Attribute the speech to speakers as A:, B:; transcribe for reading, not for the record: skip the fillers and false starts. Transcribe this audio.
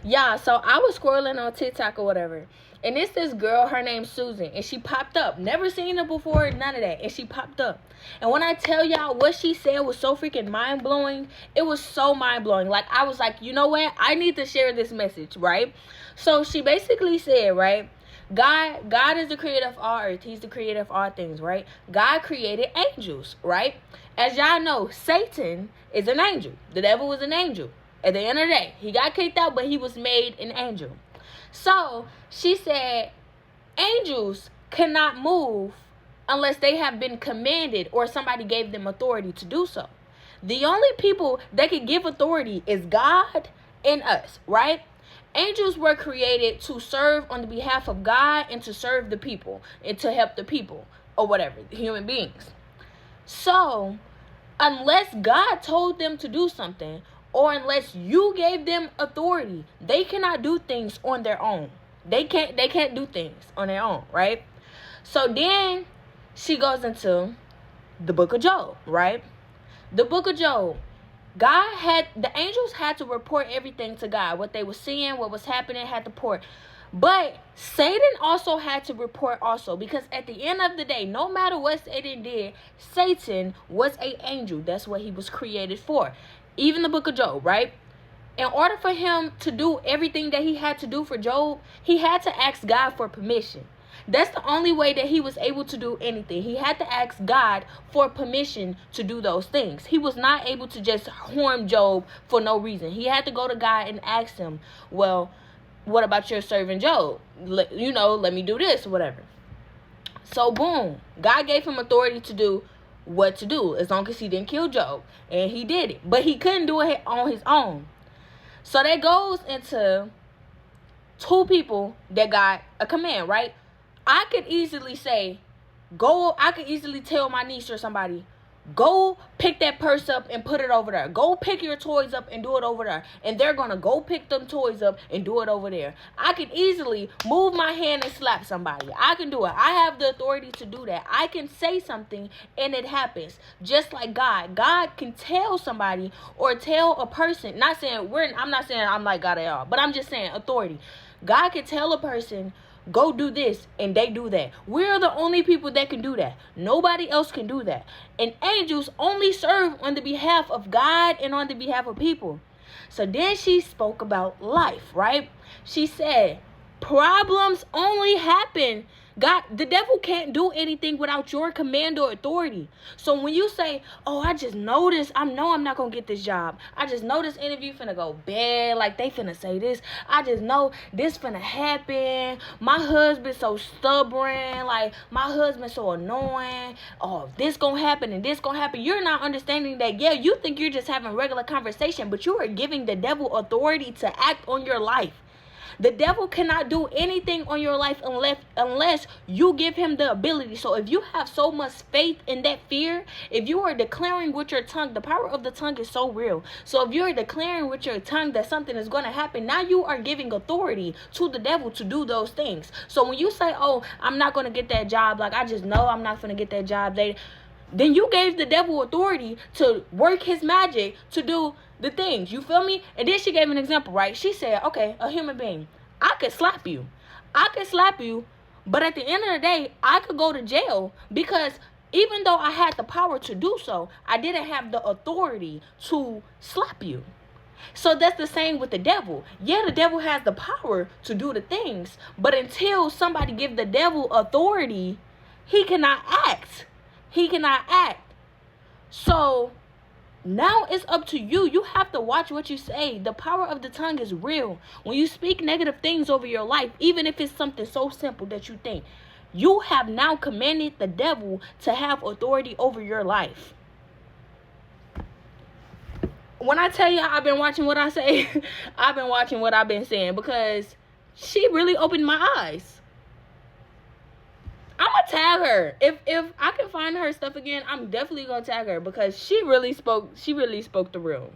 A: Yeah, so I was scrolling on TikTok or whatever, and it's this girl, her name's Susan, and she popped up. Never seen her before, none of that, and she popped up. And when I tell y'all what she said was so freaking mind blowing, it was so mind blowing. Like, I was like, you know what? I need to share this message, right? So she basically said, right? God is the creator of all earth. He's the creator of all things, right? God created angels, right? As y'all know, Satan is an angel. The devil was an angel. At the end of the day, he got kicked out, but he was made an angel. So she said angels cannot move unless they have been commanded or somebody gave them authority to do so. The only people that can give authority is God and us, right? Angels were created to serve on the behalf of God and to serve the people and to help the people or whatever, human beings. So unless God told them to do something, or unless you gave them authority, they cannot do things on their own. They can't do things on their own, right? So then she goes into the book of Job, right? The book of Job. The angels had to report everything to God. What they were seeing, what was happening, had to report. But Satan also had to report also, because at the end of the day, no matter what Satan did, Satan was an angel. That's what he was created for. Even the book of Job, right? In order for him to do everything that he had to do for Job, he had to ask God for permission. That's the only way that he was able to do anything. He had to ask God for permission to do those things. He was not able to just harm Job for no reason. He had to go to God and ask him, well, what about your servant Job? Let me do this or whatever. So boom, God gave him authority to do what to do, as long as he didn't kill Job. And he did it. But he couldn't do it on his own. So that goes into two people that got a command, right? I could easily tell my niece or somebody, go pick that purse up and put it over there. Go pick your toys up and do it over there. And they're going to go pick them toys up and do it over there. I could easily move my hand and slap somebody. I can do it. I have the authority to do that. I can say something and it happens. Just like God. God can tell somebody or tell a person. I'm not saying I'm like God at all. But I'm just saying authority. God can tell a person, go do this, and they do that. We're the only people that can do that. Nobody else can do that. And angels only serve on the behalf of God and on the behalf of people. So then she spoke about life, right? She said, problems only happen. The devil can't do anything without your command or authority. So when you say, oh, I just noticed, I'm not going to get this job. I just know this interview finna go bad. Like, they finna say this. I just know this finna happen. My husband so stubborn. Like, my husband so annoying. Oh, this gonna happen and this gonna happen. You're not understanding that, yeah, you think you're just having regular conversation, but you are giving the devil authority to act on your life. The devil cannot do anything on your life unless you give him the ability. So if you have so much faith in that fear, if you are declaring with your tongue, the power of the tongue is so real. So if you're declaring with your tongue that something is going to happen, now you are giving authority to the devil to do those things. So when you say, oh, I'm not going to get that job, like I just know I'm not going to get that job, then you gave the devil authority to work his magic to do the things. You feel me? And then she gave an example, right? She said, okay, a human being, I could slap you, but at the end of the day, I could go to jail because even though I had the power to do so, I didn't have the authority to slap you. So that's the same with the devil. Yeah, the devil has the power to do the things, but until somebody give the devil authority, he cannot act. So now it's up to you. You have to watch what you say. The power of the tongue is real. When you speak negative things over your life, even if it's something so simple that you think, you have now commanded the devil to have authority over your life. When I tell you I've been watching what I say, I've been watching what I've been saying, because she really opened my eyes. I'm gonna tag her. If I can find her stuff again, I'm definitely gonna tag her, because she really spoke the real.